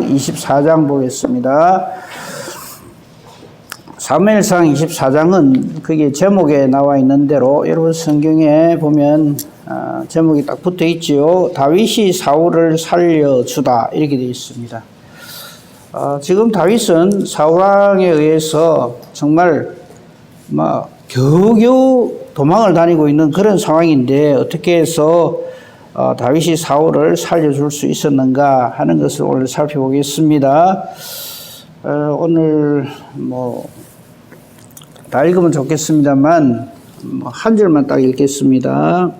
24장 보겠습니다. 사무엘상 24장은 그게 제목에 나와 있는 대로 여러분 성경에 보면 제목이 딱 붙어 있지요. 다윗이 사울을 살려주다 이렇게 되어 있습니다. 지금 다윗은 사울왕에 의해서 정말 겨우겨우 도망을 다니고 있는 그런 상황인데 어떻게 해서 다윗이 사울을 살려줄 수 있었는가 하는 것을 오늘 살펴보겠습니다. 오늘 다 읽으면 좋겠습니다만 한 절만 딱 읽겠습니다.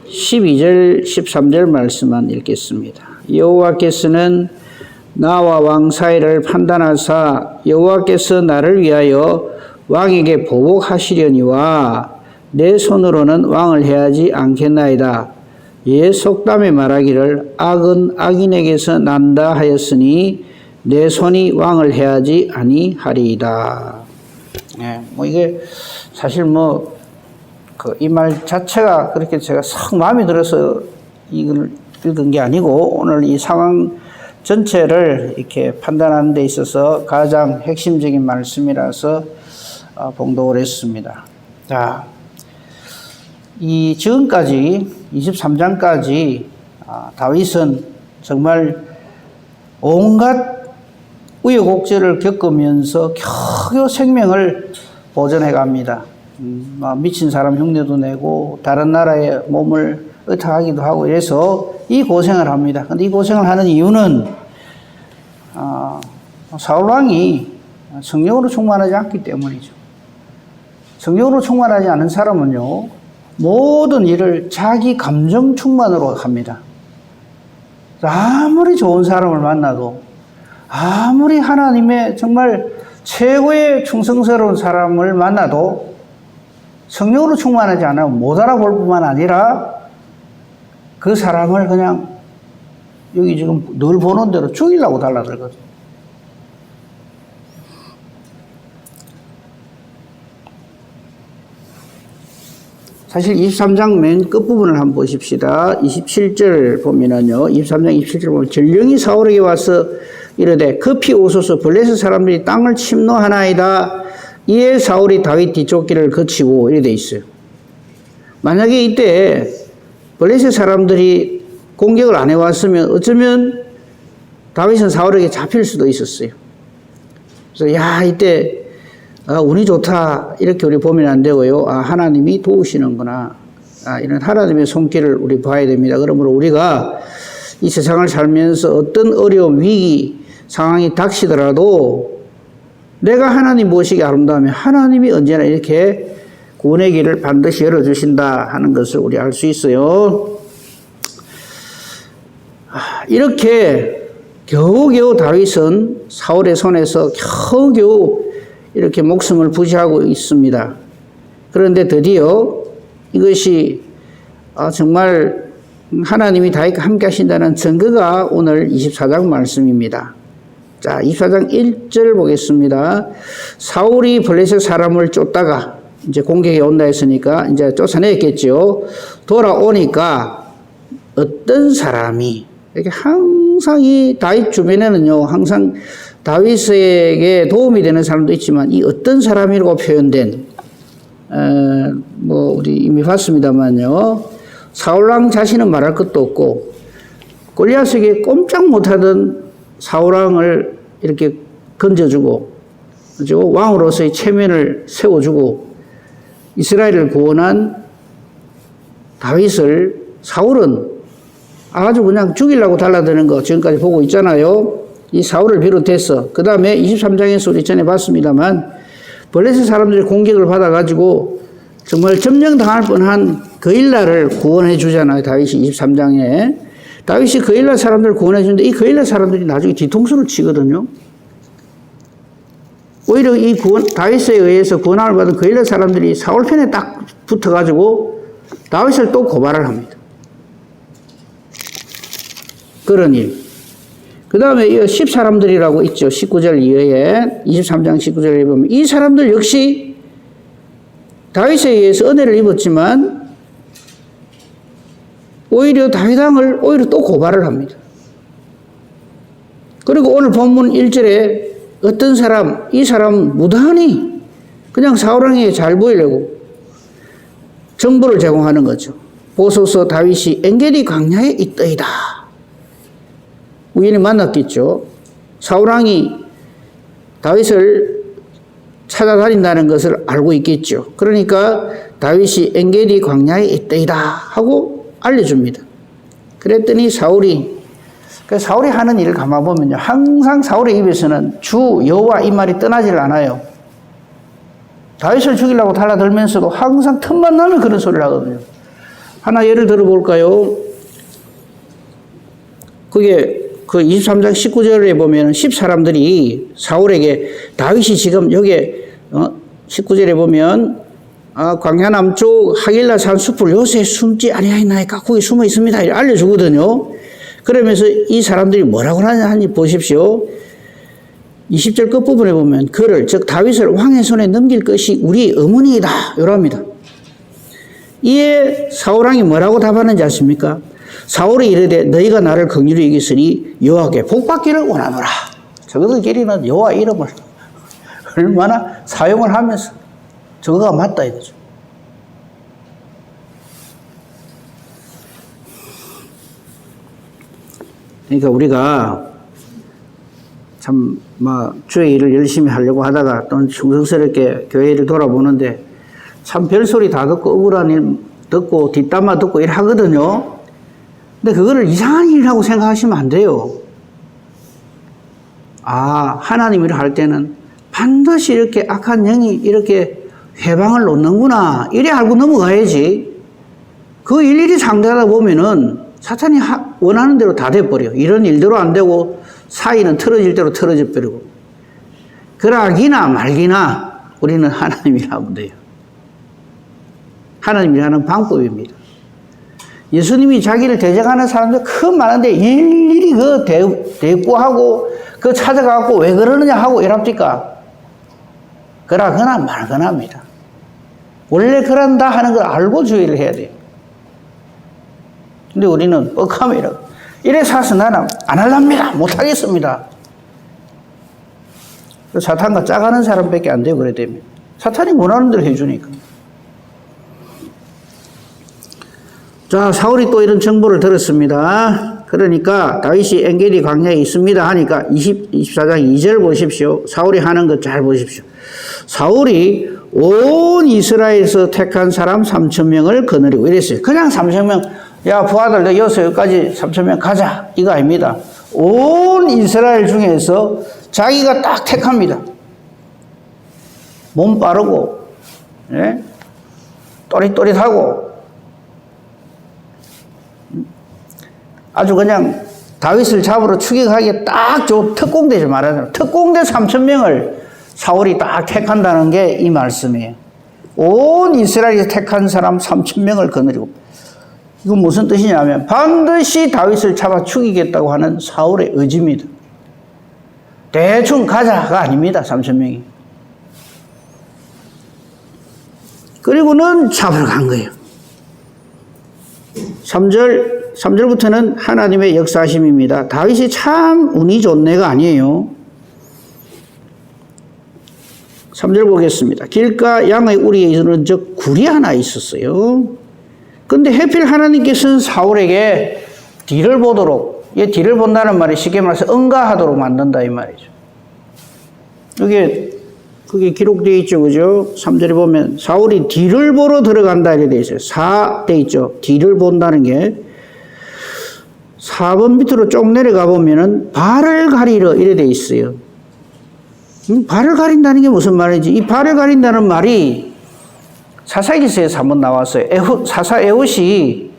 12절 13절 말씀만 읽겠습니다. 여호와께서는 나와 왕 사이를 판단하사 여호와께서 나를 위하여 왕에게 보복하시려니와 내 손으로는 왕을 해하지 않겠나이다. 예 속담에 말하기를 악은 악인에게서 난다 하였으니 내 손이 왕을 해하지 아니하리이다. 이게 사실 이 말 자체가 그렇게 제가 썩 마음에 들어서 이걸 읽은 게 아니고 오늘 이 상황 전체를 이렇게 판단하는 데 있어서 가장 핵심적인 말씀이라서 봉독을 했습니다. 자, 이 지금까지 23장까지 다윗은 정말 온갖 우여곡절을 겪으면서 겨우 생명을 보존해 갑니다. 미친 사람 흉내도 내고 다른 나라의 몸을 의탁하기도 하고 이래서 이 고생을 합니다. 근데 이 고생을 하는 이유는 사울왕이 성령으로 충만하지 않기 때문이죠. 성령으로 충만하지 않은 사람은요, 모든 일을 자기 감정 충만으로 합니다. 아무리 좋은 사람을 만나도, 아무리 하나님의 정말 최고의 충성스러운 사람을 만나도 성령으로 충만하지 않으면 못 알아볼 뿐만 아니라 그 사람을 그냥 여기 지금 늘 보는 대로 죽이려고 달라들거든요. 사실 23장 맨 끝부분을 한번 보십시다. 27절 보면은요, 23장 27절 보면 전령이 사울에게 와서 이르되 급히 오소서 블레셋 사람들이 땅을 침노하나이다. 이에 사울이 다윗 뒤쫓기를 거치고 이래 돼 있어요. 만약에 이때 블레셋 사람들이 공격을 안 해왔으면 어쩌면 다윗은 사울에게 잡힐 수도 있었어요. 그래서 이때 운이 좋다 이렇게 우리 보면 안 되고요. 하나님이 도우시는구나. 이런 하나님의 손길을 우리 봐야 됩니다. 그러므로 우리가 이 세상을 살면서 어떤 어려움, 위기, 상황이 닥치더라도 내가 하나님 모시기 아름다우면 하나님이 언제나 이렇게 구원의 길을 반드시 열어주신다 하는 것을 우리 알 수 있어요. 이렇게 겨우겨우 다윗은 사울의 손에서 겨우겨우 이렇게 목숨을 부지하고 있습니다. 그런데 드디어 이것이 정말 하나님이 다윗과 함께 하신다는 증거가 오늘 24장 말씀입니다. 자, 24장 1절 보겠습니다. 사울이 블레셋 사람을 쫓다가 이제 공격에 온다 했으니까 이제 쫓아내겠죠. 돌아오니까 어떤 사람이 이렇게 항상 이 다윗 주변에는요, 항상 다윗에게 도움이 되는 사람도 있지만 이 어떤 사람이라고 표현된 우리 이미 봤습니다만요. 사울왕 자신은 말할 것도 없고 골리앗에게 꼼짝 못하던 사울왕을 이렇게 건져주고 그리고 왕으로서의 체면을 세워주고 이스라엘을 구원한 다윗을 사울은 아주 그냥 죽이려고 달라드는 거 지금까지 보고 있잖아요. 이 사울을 비롯해서 그 다음에 23장에서 우리 전에 봤습니다만 블레셋 사람들이 공격을 받아가지고 정말 점령당할 뻔한 그일라를 구원해 주잖아요. 다윗이 23장에 다윗이 그일라 사람들을 구원해 주는데 이 그일라 사람들이 나중에 뒤통수를 치거든요. 오히려 이 다윗에 의해서 구원함을 받은 그일라 사람들이 사울 편에 딱 붙어가지고 다윗을 또 고발을 합니다. 그런 일. 그 다음에 이 10사람들이라고 있죠. 19절 이하에 23장 19절에 보면 이 사람들 역시 다윗에 의해서 은혜를 입었지만 오히려 다윗 왕을 오히려 또 고발을 합니다. 그리고 오늘 본문 1절에 어떤 사람, 이 사람 무단히 그냥 사울 왕에게 잘 보이려고 정보를 제공하는 거죠. 보소서 다윗이 엔게디 광야에 있더이다. 우연히 만났겠죠. 사울 왕이 다윗을 찾아다닌다는 것을 알고 있겠죠. 그러니까 다윗이 엔게디 광야에 있더이다 하고 알려줍니다. 그랬더니 사울이 하는 일을 가만 보면요, 항상 사울의 입에서는 주 여호와 이 말이 떠나질 않아요. 다윗을 죽이려고 달라들면서도 항상 틈만 나면 그런 소리를 하거든요. 하나 예를 들어볼까요? 그게 그 23장 19절에 보면 10사람들이 사울에게 다윗이 지금 여기에 19절에 보면 광야 남쪽 하길라 산 숲을 요새 숨지 아니하였나이까 거기 숨어 있습니다. 이렇게 알려주거든요. 그러면서 이 사람들이 뭐라고 하는지 보십시오. 20절 끝부분에 보면 그를 즉 다윗을 왕의 손에 넘길 것이 우리 의문이다 이럽니다. 이에 사울왕이 뭐라고 답하는지 아십니까? 사울이 이르되 너희가 나를 긍휼히 여겼으니 여호와께 복받기를 원하노라. 저것들끼리는 여호와 이름을 얼마나 사용을 하면서 저거가 맞다 이거죠. 그러니까 우리가 참 주의 일을 열심히 하려고 하다가 또 충성스럽게 교회 일을 돌아보는데 참 별소리 다 듣고 억울한 일 듣고 뒷담화 듣고 일 하거든요. 근데 그거를 이상한 일이라고 생각하시면 안 돼요. 하나님 일을 할 때는 반드시 이렇게 악한 영이 이렇게 회방을 놓는구나 이래 알고 넘어가야지. 그 일일이 상대하다 보면은 사탄이 원하는 대로 다 돼버려. 이런 일대로 안 되고 사이는 틀어질 대로 틀어져 버리고. 그러기나 말기나 우리는 하나님 일하면 돼요. 하나님 일하는 방법입니다. 예수님이 자기를 대적하는 사람들 큰 많은데 일일이 그 대꾸하고 그 찾아가고 왜 그러느냐 하고 이랍니까? 그러거나 말거나입니다. 원래 그런다 하는 걸 알고 주의를 해야 돼요. 근데 우리는 뻑하면 이래 사서 나는 안 할랍니다. 못 하겠습니다. 사탄과 짜가는 사람밖에 안 돼요. 그래 되면 사탄이 원하는 대로 해주니까. 자, 사울이 또 이런 정보를 들었습니다. 그러니까 다윗이 엔게디 광야에 있습니다 하니까 24장 2절 보십시오. 사울이 하는 것 잘 보십시오. 사울이 온 이스라엘에서 택한 사람 3,000명을 거느리고 이랬어요. 그냥 3,000명, 야 부하들 너 여기까지 3,000명 가자 이거 아닙니다. 온 이스라엘 중에서 자기가 딱 택합니다. 몸 빠르고, 예? 또릿또릿하고 아주 그냥 다윗을 잡으러 추격하기에 딱 좋은 특공대죠. 말하자면 특공대 3,000명을 사울이 딱 택한다는 게 이 말씀이에요. 온 이스라엘에서 택한 사람 3,000명을 거느리고. 이건 무슨 뜻이냐면 반드시 다윗을 잡아 죽이겠다고 하는 사울의 의지입니다. 대충 가자가 아닙니다. 3,000명이. 그리고는 잡으러 간 거예요. 3절부터는 하나님의 역사심입니다. 다윗이 참 운이 좋네가 아니에요. 3절 보겠습니다. 길가 양의 우리에 이르는 적 굴이 하나 있었어요. 근데 해필 하나님께서는 사울에게 뒤를 보도록, 뒤를 본다는 말이 쉽게 말해서 응가하도록 만든다 이 말이죠. 그게 기록되어 있죠. 그죠? 3절에 보면 사울이 뒤를 보러 들어간다 이렇게 되어 있어요. 4 돼 있죠. 뒤를 본다는 게 4번 밑으로 쭉 내려가 보면은 발을 가리러 이래 되어 있어요. 발을 가린다는 게 무슨 말인지, 이 발을 가린다는 말이 사사기서에서 한번 나왔어요. 사사 에훗이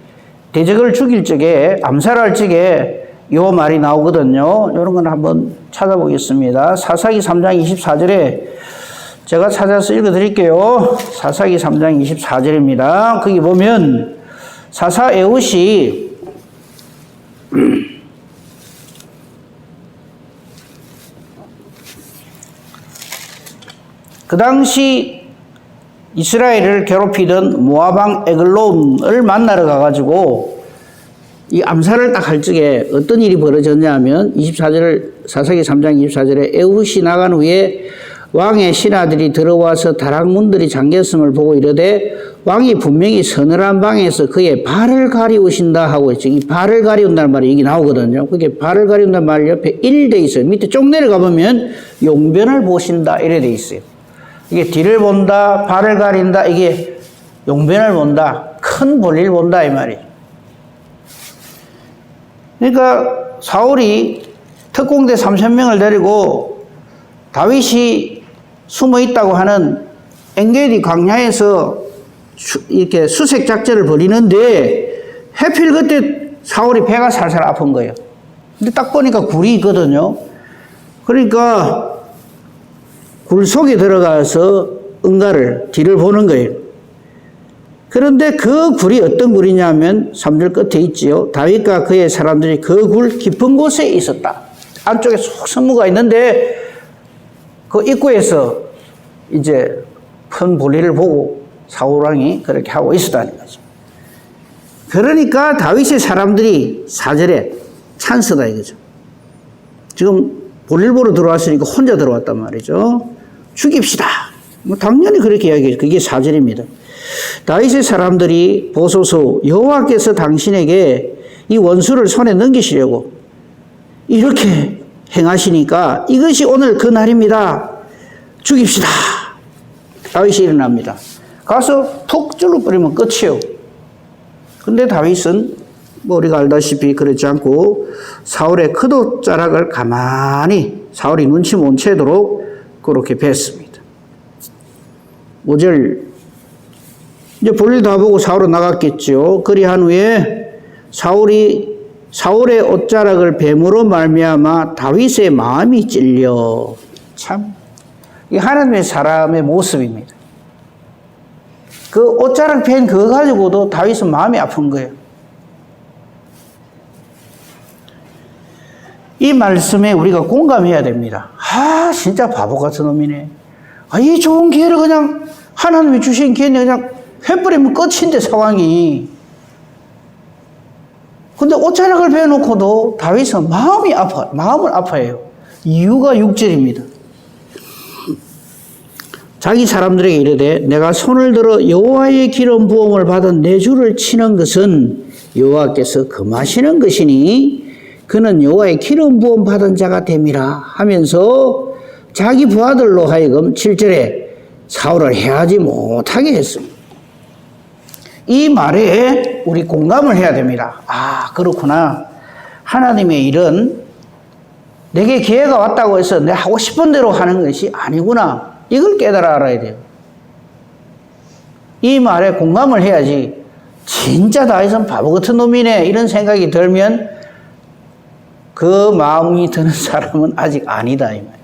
대적을 죽일 적에, 암살할 적에 요 말이 나오거든요. 이런 건 한번 찾아보겠습니다. 사사기 3장 24절에 제가 찾아서 읽어드릴게요. 사사기 3장 24절입니다. 거기 보면 사사 에훗이 그 당시 이스라엘을 괴롭히던 모압왕 에글론을 만나러 가가지고 이 암살을 딱 할 적에 어떤 일이 벌어졌냐면 24절 사사기 3장 24절에 에훗이 나간 후에 왕의 신하들이 들어와서 다락문들이 잠겼음을 보고 이르되 왕이 분명히 서늘한 방에서 그의 발을 가리우신다 하고 있죠. 이 발을 가리운다는 말이 여기 나오거든요. 그게 발을 가리운다는 말 옆에 1 돼 있어요. 밑에 쭉 내려가 보면 용변을 보신다 이래 돼 있어요. 이게 뒤를 본다, 발을 가린다, 이게 용변을 본다, 큰 볼일 본다 이 말이에요. 그러니까 사울이 특공대 3,000명을 데리고 다윗이 숨어 있다고 하는 엔게디 광야에서 이렇게 수색 작전을 벌이는데 하필 그때 사울이 배가 살살 아픈 거예요. 근데 딱 보니까 굴이 있거든요. 그러니까 굴 속에 들어가서 응가를 뒤를 보는 거예요. 그런데 그 굴이 어떤 굴이냐면 3절 끝에 있지요. 다윗과 그의 사람들이 그 굴 깊은 곳에 있었다. 안쪽에 쏙 선무가 있는데 그 입구에서 이제 큰 볼일을 보고 사울왕이 그렇게 하고 있었다는 거죠. 그러니까 다윗의 사람들이 4절에 찬스다 이거죠. 지금 볼일 보러 들어왔으니까 혼자 들어왔단 말이죠. 죽입시다. 뭐 당연히 그렇게 이야기해요. 그게 4절입니다. 다윗의 사람들이 보소서 여호와께서 당신에게 이 원수를 손에 넘기시려고 이렇게 행하시니까 이것이 오늘 그 날입니다. 죽입시다. 다윗이 일어납니다. 가서 푹 찔러버리면 끝이에요. 근데 다윗은 뭐 우리가 알다시피 그렇지 않고 사울의 크도자락을 가만히 사울이 눈치 못 채도록 그렇게 뱄습니다. 5절 이제 볼일 다 보고 사울은 나갔겠죠. 그리한 후에 사울의 옷자락을 뱀으로 말미암아 다윗의 마음이 찔려. 참 이 하나님의 사람의 모습입니다. 그 옷자락 뱀 그거 가지고도 다윗은 마음이 아픈 거예요. 이 말씀에 우리가 공감해야 됩니다. 아 진짜 바보 같은 놈이네. 아, 이 좋은 기회를 그냥 하나님이 주신 기회는 그냥 해버리면 끝인데 상황이. 근데 옷자락을 베어놓고도 다윗은 마음을 아파해요. 이유가 6절입니다. 자기 사람들에게 이르되 내가 손을 들어 여호와의 기름 부음을 받은 내 주를 치는 것은 여호와께서 금하시는 것이니 그는 여호와의 기름 부음 받은 자가 됨이라 하면서 자기 부하들로 하여금 7절에 사울을 해하지 못하게 했습니다. 이 말에 우리 공감을 해야 됩니다. 아 그렇구나. 하나님의 일은 내게 기회가 왔다고 해서 내가 하고 싶은 대로 하는 것이 아니구나. 이걸 깨달아 알아야 돼요. 이 말에 공감을 해야지 진짜 다윗은 바보 같은 놈이네 이런 생각이 들면 그 마음이 드는 사람은 아직 아니다 이 말이에요.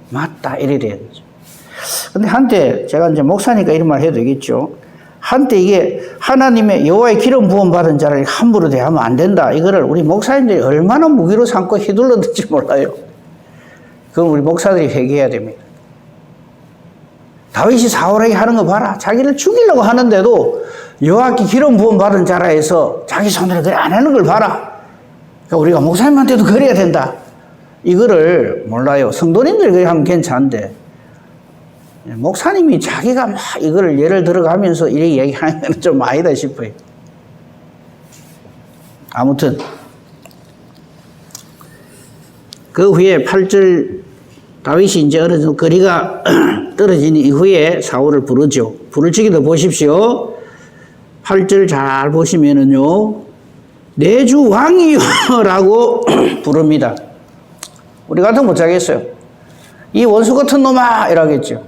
맞다 이래 돼야 되죠. 근데 한때 제가 이제 목사니까 이런 말 해도 되겠죠. 한때 이게 하나님의 여호와의 기름 부음 받은 자를 함부로 대하면 안 된다. 이거를 우리 목사님들이 얼마나 무기로 삼고 휘둘렀는지 몰라요. 그건 우리 목사들이 회개해야 됩니다. 다윗이 사울에게 하는 거 봐라. 자기를 죽이려고 하는데도 여호와께 기름 부음 받은 자라 해서 자기 손으로 그래 안 하는 걸 봐라. 그러니까 우리가 목사님한테도 그래야 된다. 이거를 몰라요. 성도님들이 그래 하면 괜찮은데 목사님이 자기가 막 이거를 예를 들어가면서 이렇게 얘기하는 건 좀 아니다 싶어요. 아무튼 그 후에 8절 다윗이 이제 어느 정도 거리가 떨어진 이후에 사울을 부르죠. 부르짖기도 보십시오. 8절 잘 보시면은요. 내 주 왕이요 라고 부릅니다. 우리 같으면 못 자겠어요. 이 원수 같은 놈아 이러겠죠.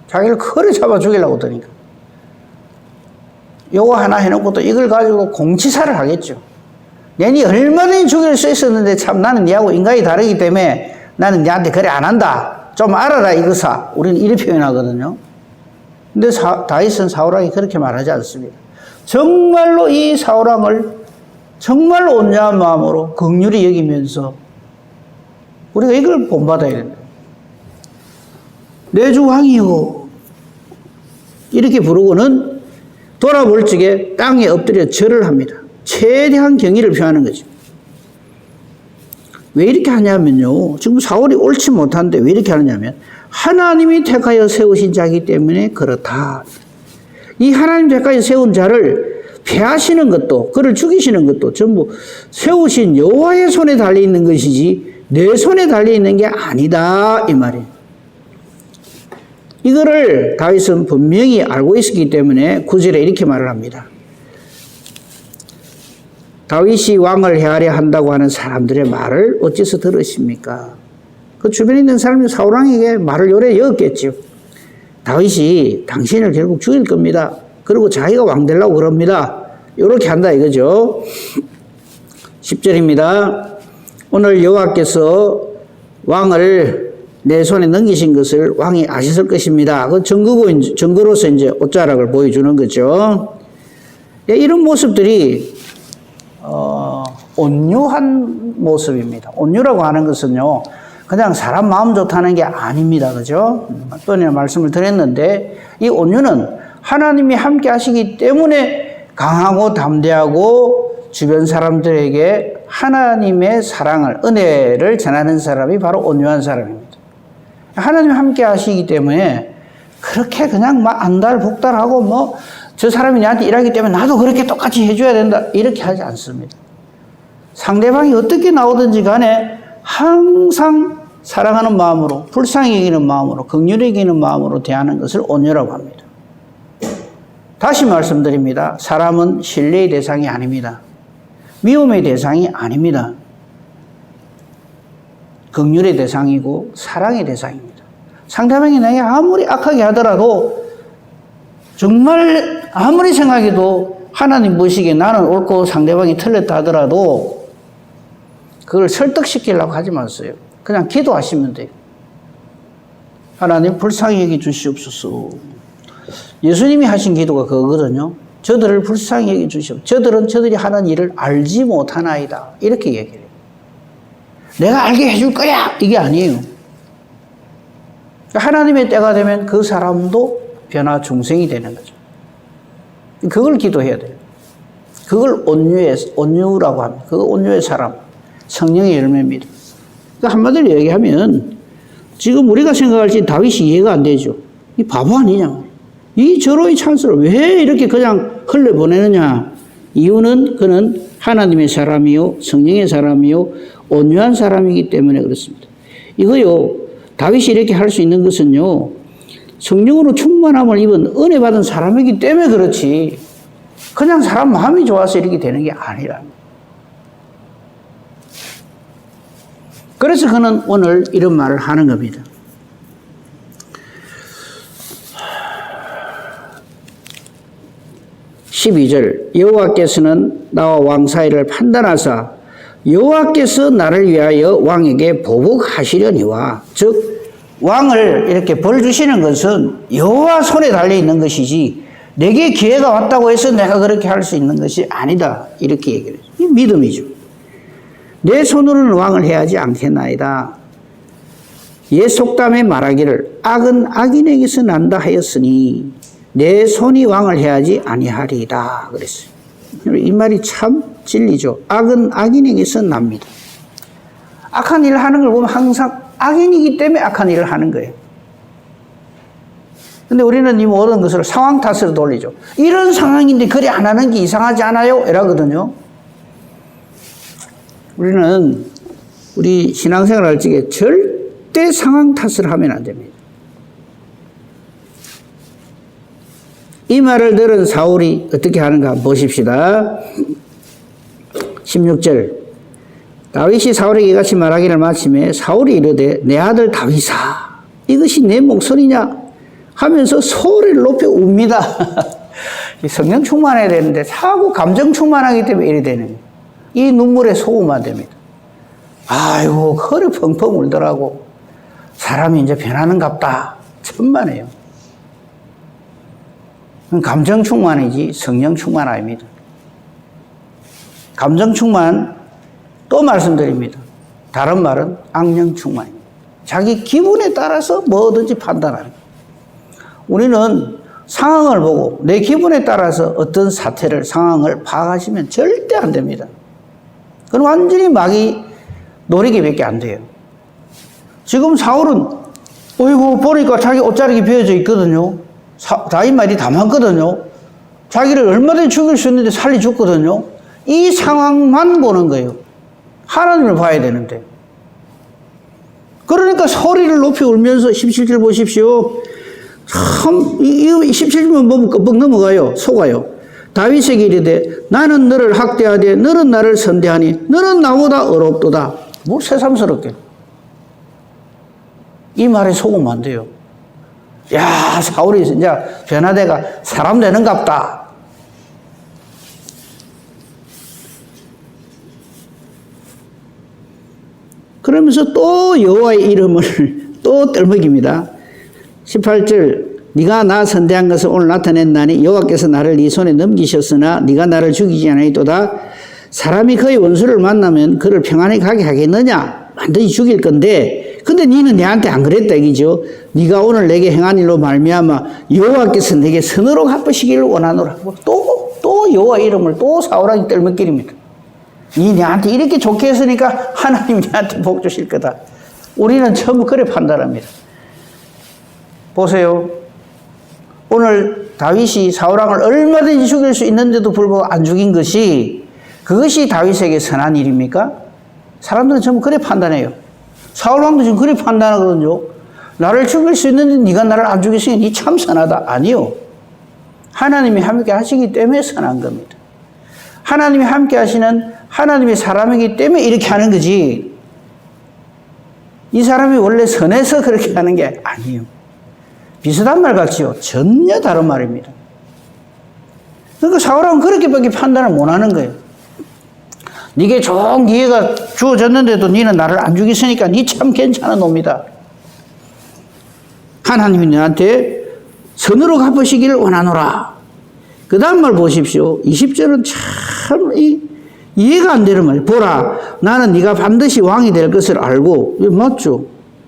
자기를 커리 잡아 죽이려고 하니까. 요거 하나 해놓고 또 이걸 가지고 공치사를 하겠죠. 내니 얼마든지 죽일 수 있었는데 참 나는 니하고 인간이 다르기 때문에 나는 니한테 그래 안 한다. 좀 알아라 이거사. 우리는 이렇게 표현하거든요. 근데 다윗은 사울왕이 그렇게 말하지 않습니다. 정말로 이 사울왕을 정말로 온전한 마음으로 긍휼히 여기면서 우리가 이걸 본받아야 된다. 내 주 왕이요. 이렇게 부르고는 돌아볼 적에 땅에 엎드려 절을 합니다. 최대한 경의를 표하는 거죠. 왜 이렇게 하냐면요. 지금 사울이 옳지 못한데 왜 이렇게 하느냐면 하나님이 택하여 세우신 자이기 때문에 그렇다. 이 하나님 택하여 세운 자를 패하시는 것도 그를 죽이시는 것도 전부 세우신 여호와의 손에 달려있는 것이지 내 손에 달려있는 게 아니다 이 말이에요. 이거를 다윗은 분명히 알고 있었기 때문에 9절에 이렇게 말을 합니다. 다윗이 왕을 헤아려 한다고 하는 사람들의 말을 어째서 들으십니까? 그 주변에 있는 사람이 사울왕에게 말을 요래 여었겠죠. 다윗이 당신을 결국 죽일 겁니다. 그리고 자기가 왕 되려고 그럽니다. 이렇게 한다 이거죠. 10절입니다. 오늘 여호와께서 왕을 내 손에 넘기신 것을 왕이 아셨을 것입니다. 그 증거로서 이제 옷자락을 보여주는 거죠. 이런 모습들이 온유한 모습입니다. 온유라고 하는 것은요, 그냥 사람 마음 좋다는 게 아닙니다. 그죠? 몇 번이나 말씀을 드렸는데, 이 온유는 하나님이 함께 하시기 때문에 강하고 담대하고 주변 사람들에게 하나님의 사랑을, 은혜를 전하는 사람이 바로 온유한 사람입니다. 하나님이 함께 하시기 때문에 그렇게 그냥 막 안달복달하고 뭐 저 사람이 나한테 일하기 때문에 나도 그렇게 똑같이 해줘야 된다. 이렇게 하지 않습니다. 상대방이 어떻게 나오든지 간에 항상 사랑하는 마음으로, 불쌍히 여기는 마음으로, 긍휼히 여기는 마음으로 대하는 것을 온유라고 합니다. 다시 말씀드립니다. 사람은 신뢰의 대상이 아닙니다. 미움의 대상이 아닙니다. 긍휼의 대상이고 사랑의 대상입니다. 상대방이 나에게 아무리 악하게 하더라도 정말 아무리 생각해도 하나님 보시기에 나는 옳고 상대방이 틀렸다 하더라도 그걸 설득시키려고 하지 마세요. 그냥 기도하시면 돼요. 하나님 불쌍히 여겨 주시옵소서. 예수님이 하신 기도가 그거거든요. 저들을 불쌍히 여겨 주시옵소서. 저들이 하는 일을 알지 못하나이다. 이렇게 얘기해요. 내가 알게 해줄 거야! 이게 아니에요. 하나님의 때가 되면 그 사람도 변화 중생이 되는 거죠. 그걸 기도해야 돼요. 그걸 온유라고 합니다. 그거 온유의 사람, 성령의 열매입니다. 그러니까 한마디로 얘기하면 지금 우리가 생각할지 다윗이 이해가 안 되죠. 이 바보 아니냐. 이 절호의 찬스를 왜 이렇게 그냥 흘려보내느냐. 이유는 그는 하나님의 사람이요, 성령의 사람이요, 온유한 사람이기 때문에 그렇습니다. 이거요, 다윗이 이렇게 할 수 있는 것은요, 성령으로 충만함을 입은 은혜 받은 사람이기 때문에 그렇지, 그냥 사람 마음이 좋아서 이렇게 되는 게 아니라. 그래서 그는 오늘 이런 말을 하는 겁니다. (12절) 여호와께서는 나와 왕 사이를 판단하사 여호와께서 나를 위하여 왕에게 보복하시려니와, 즉 왕을 이렇게 벌 주시는 것은 여호와 손에 달려 있는 것이지 내게 기회가 왔다고 해서 내가 그렇게 할 수 있는 것이 아니다. 이렇게 얘기를 해요. 이 믿음이죠. 내 손으로는 왕을 해야지 않겠나이다. 옛 속담에 말하기를 악은 악인에게서 난다 하였으니 내 손이 왕을 해야지 아니하리이다 그랬어요. 이 말이 참 진리죠. 악은 악인에게서 납니다. 악한 일을 하는 걸 보면 항상 악인이기 때문에 악한 일을 하는 거예요. 근데 우리는 이 모든 것을 상황 탓으로 돌리죠. 이런 상황인데 그리 안 하는 게 이상하지 않아요? 이러거든요. 우리는 우리 신앙생활 할 적에 절대 상황 탓을 하면 안 됩니다. 이 말을 들은 사울이 어떻게 하는가 한번 보십시다. 16절 다윗이 사울에게 이같이 말하기를 마침에 사울이 이르되 내 아들 다윗아 이것이 내 목소리냐 하면서 소리를 높여 웁니다. 성령 충만해야 되는데 자꾸 감정 충만하기 때문에 이래 되는 거예요. 이 눈물에 속으면 안 됩니다. 아이고 허리 펑펑 울더라고. 사람이 이제 변하는갑다. 천만에요. 감정 충만이지 성령 충만 아닙니다. 감정 충만 또 말씀드립니다. 다른 말은 악령 충만입니다. 자기 기분에 따라서 뭐든지 판단하는 거예요. 우리는 상황을 보고 내 기분에 따라서 어떤 사태를, 상황을 파악하시면 절대 안 됩니다. 그건 완전히 마귀 노리기밖에 안 돼요. 지금 사울은 어이구 보니까 자기 옷자락이 베어져 있거든요. 다윗 말이 다 맞거든요. 자기를 얼마든지 죽일 수 있는데 살려줬거든요. 이 상황만 보는 거예요. 하나님을 봐야 되는데. 그러니까 소리를 높이 울면서 17절 보십시오. 참, 이 17절만 보면 끔뻑 넘어가요. 속아요. 다윗에게 이르되 나는 너를 학대하되 너는 나를 선대하니 너는 나보다 어렵도다. 뭐 새삼스럽게. 이 말에 속으면 안 돼요. 야, 사울이 진짜 변화대가 사람 되는갑다. 그러면서 또 여호와의 이름을 또 떨먹입니다. 18절 네가 나 선대한 것을 오늘 나타냈나니 여호와께서 나를 네 손에 넘기셨으나 네가 나를 죽이지 아니하리도다. 사람이 그의 원수를 만나면 그를 평안히 가게 하겠느냐? 반드시 죽일 건데 근데 너는 내한테 안 그랬다 이기죠. 네가 오늘 내게 행한 일로 말미암아 여호와께서 내게 선으로 갚으시기를 원하노라. 또 여호와 이름을 또 사울에게 떨먹길입니다. 니 내한테 이렇게 좋게 했으니까 하나님이 내한테 복 주실 거다. 우리는 전부 그래 판단합니다. 보세요. 오늘 다윗이 사울왕을 얼마든지 죽일 수 있는데도 불구하고 안 죽인 것이 그것이 다윗에게 선한 일입니까? 사람들은 전부 그래 판단해요. 사울왕도 지금 그래 판단하거든요. 나를 죽일 수 있는데 네가 나를 안 죽였으니 네 참 선하다. 아니요. 하나님이 함께 하시기 때문에 선한 겁니다. 하나님이 함께 하시는 하나님의 사람이기 때문에 이렇게 하는 거지. 이 사람이 원래 선해서 그렇게 하는 게 아니에요. 비슷한 말 같지요? 전혀 다른 말입니다. 그러니까 사울왕은 그렇게밖에 판단을 못하는 거예요. 네게 좋은 기회가 주어졌는데도 너는 나를 안 죽였으니까 네 참 괜찮은 놈이다. 하나님이 너한테 선으로 갚으시기를 원하노라. 그 다음 말 보십시오. 20절은 참 이해가 안 되는 말이에요. 보라, 나는 네가 반드시 왕이 될 것을 알고, 맞죠?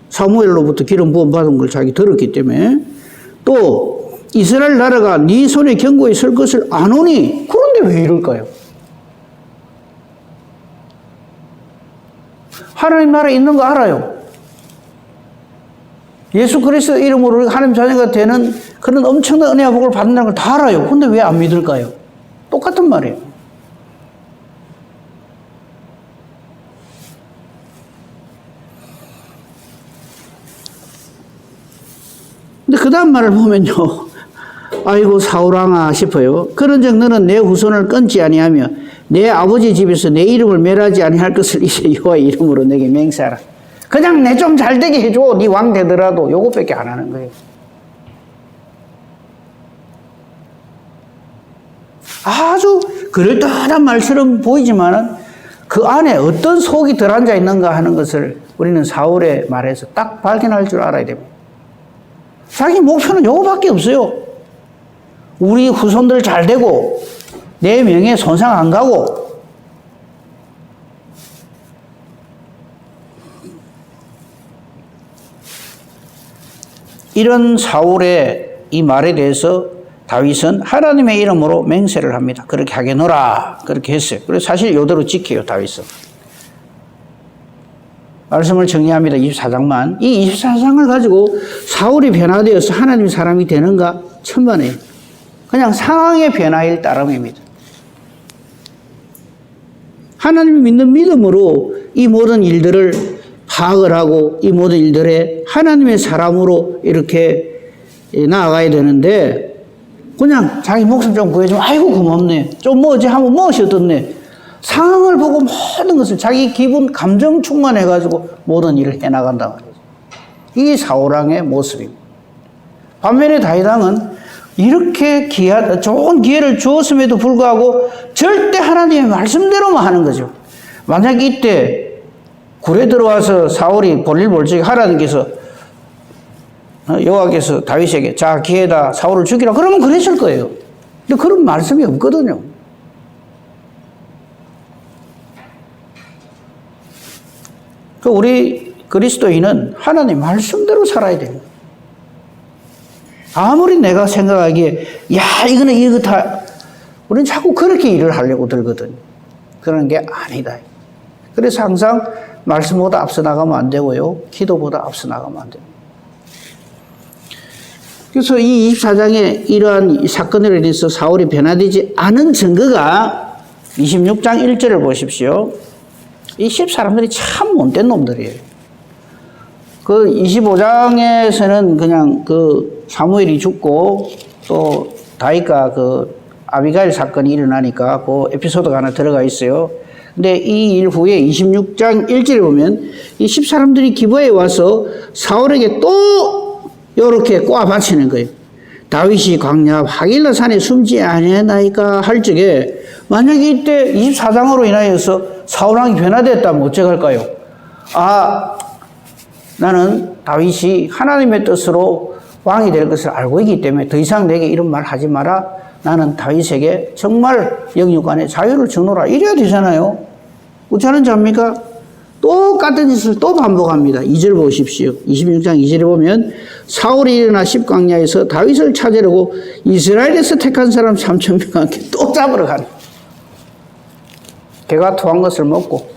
사무엘로부터 기름 부음 받은 걸 자기 들었기 때문에. 또 이스라엘 나라가 네 손에 견고히 설 것을 아노니. 그런데 왜 이럴까요? 하나님 나라에 있는 거 알아요. 예수 그리스도 이름으로 하나님 자녀가 되는 그런 엄청난 은혜와 복을 받는다는 걸 다 알아요. 그런데 왜 안 믿을까요? 똑같은 말이에요. 근데 그 다음 말을 보면요. 아이고 사울왕아 싶어요. 그런즉 너는 내 후손을 끊지 아니하며 내 아버지 집에서 내 이름을 멸하지 아니할 것을 이제 여호와의 이름으로 내게 맹세하라. 그냥 내 좀 잘되게 해줘. 네 왕 되더라도 요것밖에 안 하는 거예요. 아주 그럴듯한 말처럼 보이지만은 그 안에 어떤 속이 들어앉아 있는가 하는 것을 우리는 사울의 말에서 딱 발견할 줄 알아야 됩니다. 자기 목표는 요거밖에 없어요. 우리 후손들 잘 되고 내 명예 손상 안 가고. 이런 사울의 이 말에 대해서 다윗은 하나님의 이름으로 맹세를 합니다. 그렇게 하겠노라. 그렇게 했어요. 그래서 사실 이대로 지켜요, 다윗은. 말씀을 정리합니다. 24장만. 이 24장을 가지고 사울이 변화되어서 하나님 사람이 되는가? 천만에요. 그냥 상황의 변화일 따름입니다. 하나님을 믿는 믿음으로 이 모든 일들을 파악을 하고 이 모든 일들에 하나님의 사람으로 이렇게 나아가야 되는데 그냥 자기 목숨 좀 구해주면 아이고 고맙네. 좀 뭐지 하면 무엇이 어떻네. 상황을 보고 모든 것을 자기 기분, 감정 충만해가지고 모든 일을 해나간단 말이죠. 이게 사울왕의 모습입니다. 반면에 다윗왕은 이렇게 좋은 기회를 주었음에도 불구하고 절대 하나님의 말씀대로만 하는 거죠. 만약 이때 굴에 들어와서 사울이 볼일 볼적에 하나님께서 여호와께서 다윗에게 자 기회다 사울을 죽이라 그러면 그랬을 거예요. 근데 그런 말씀이 없거든요. 우리 그리스도인은 하나님 말씀대로 살아야 됩니다. 아무리 내가 생각하기에 야 이거는 이거 다 우리는 자꾸 그렇게 일을 하려고 들거든. 그런 게 아니다. 그래서 항상 말씀보다 앞서 나가면 안 되고요. 기도보다 앞서 나가면 안 됩니다. 그래서 이 24장에 이러한 사건으로 인해서 사울이 변화되지 않은 증거가 26장 1절을 보십시오. 이 10사람들이 참 못된 놈들이에요. 그 25장에서는 그냥 그 사무엘이 죽고 또 다윗과 그 아비가일 사건이 일어나니까 그 에피소드가 하나 들어가 있어요. 근데 이 일 후에 26장 1절에 보면 이 10사람들이 기브아에 와서 사울에게 또 이렇게 꼬아 바치는 거예요. 다윗이 광야 하길라 산에 숨지 아니하나이까 할 적에 만약에 이때 24장으로 인하여서 사울왕이 변화됐다면 어쩌갈까요? 아, 나는 다윗이 하나님의 뜻으로 왕이 될 것을 알고 있기 때문에 더 이상 내게 이런 말 하지 마라. 나는 다윗에게 정말 영육간의 자유를 주노라. 이래야 되잖아요. 어찌 하는지 압니까? 똑같은 짓을 또 반복합니다. 2절 보십시오. 26장 2절에 보면 사울이 일어나 십광야에서 다윗을 찾으려고 이스라엘에서 택한 사람 3,000명과 함께 또 잡으러 가는. 개가 토한 것을 먹고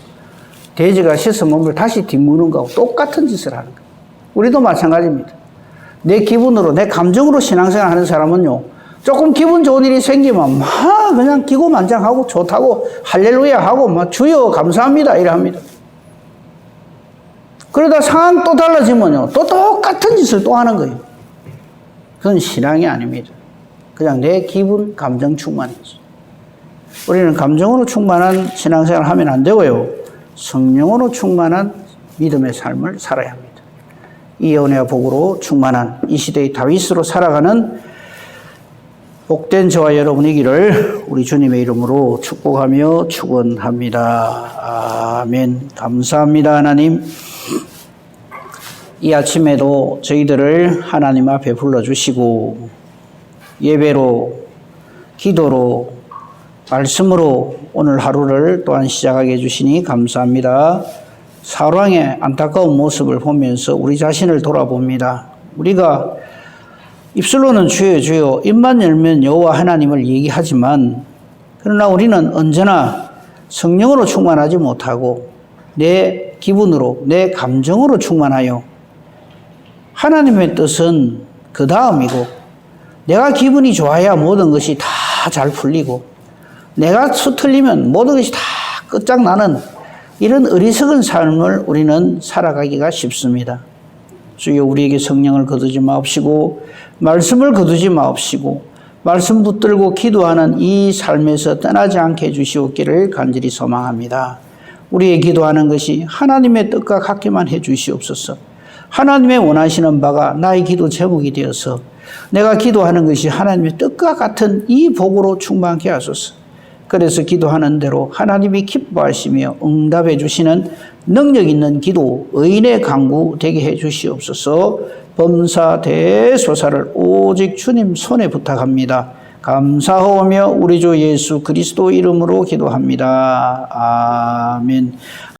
돼지가 씻어 몸을 다시 뒷무는 거하고 똑같은 짓을 하는 거예요. 우리도 마찬가지입니다. 내 기분으로 내 감정으로 신앙생활 하는 사람은요. 조금 기분 좋은 일이 생기면 막 그냥 기고만장하고 좋다고 할렐루야 하고 막 주여 감사합니다 이래 합니다. 그러다 상황 또 달라지면요. 또 똑같은 짓을 또 하는 거예요. 그건 신앙이 아닙니다. 그냥 내 기분, 감정 충만이죠. 우리는 감정으로 충만한 신앙생활을 하면 안 되고요. 성령으로 충만한 믿음의 삶을 살아야 합니다. 이 은혜와 복으로 충만한 이 시대의 다윗으로 살아가는 복된 저와 여러분이기를 우리 주님의 이름으로 축복하며 축원합니다. 아멘. 감사합니다, 하나님. 이 아침에도 저희들을 하나님 앞에 불러주시고 예배로, 기도로, 말씀으로 오늘 하루를 또한 시작하게 해주시니 감사합니다. 사울왕의 안타까운 모습을 보면서 우리 자신을 돌아봅니다. 우리가 입술로는 주여 주여 입만 열면 여호와 하나님을 얘기하지만 그러나 우리는 언제나 성령으로 충만하지 못하고 내 기분으로 내 감정으로 충만하여 하나님의 뜻은 그 다음이고 내가 기분이 좋아야 모든 것이 다 잘 풀리고 내가 틀리면 모든 것이 다 끝장나는 이런 어리석은 삶을 우리는 살아가기가 쉽습니다. 주여 우리에게 성령을 거두지 마옵시고 말씀을 거두지 마옵시고 말씀 붙들고 기도하는 이 삶에서 떠나지 않게 해주시옵기를 간절히 소망합니다. 우리의 기도하는 것이 하나님의 뜻과 같게만 해주시옵소서. 하나님의 원하시는 바가 나의 기도 제목이 되어서 내가 기도하는 것이 하나님의 뜻과 같은 이 복으로 충만케 하소서. 그래서 기도하는 대로 하나님이 기뻐하시며 응답해 주시는 능력 있는 기도, 의인의 강구 되게 해 주시옵소서. 범사 대소사를 오직 주님 손에 부탁합니다. 감사하오며 우리 주 예수 그리스도 이름으로 기도합니다. 아멘.